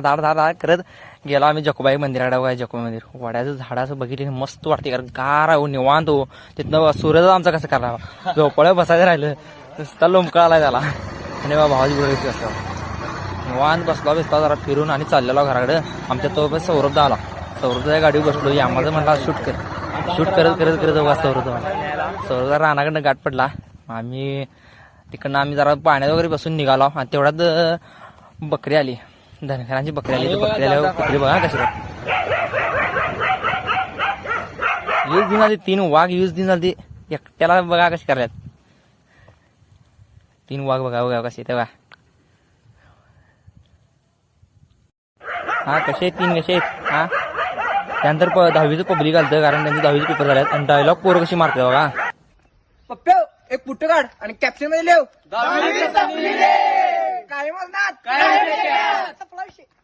धाड धाड धाड करत गेलो आम्ही जकोबाई मंदिराकडे बघा. जकोबाई मंदिर वड्याचं झाड असं बघितलं मस्त वाटते कारण गार आहे निवांत हो. तिथनं सूर्यच आमचा कसं करावा झोपळ्या बसायचं राहिलं नुसता लोंबका आलाय त्याला. आणि भावाची बघायची असं निवांत बसला जरा फिरून आणि चाललेलो घराकडे. आमच्या तो सौरभदा आला. सौरभच्या गाडीवर बसलो आम्हाला म्हणला शूट करत करत करत बघा सौरभदा रानाकडनं गाठ पडला. आम्ही तिकडनं आम्ही जरा पाण्यात वगैरे बसून निघालो आणि तेवढ्यात बकरी आली. धनगरांची बकरी आली. बकरी आल्यावर बकरी बघा कशी यूज दिन आली. 3 वाघ यूज दिन झाली एकट्याला बघा कशी करायला. 3 वाघ बघा बघा कसे तेव्हा हा कसे 3 कसे आहेत हा. त्यानंतर 10वीचं पब्लिक आलं कारण त्यांचे 10वीचे पेपर झाले आणि डायलॉग पोरं कशी मारते बघा. पप्प्या एक पुट्ट काढ आणि कॅप्शन मध्ये लिव काय म्हणतात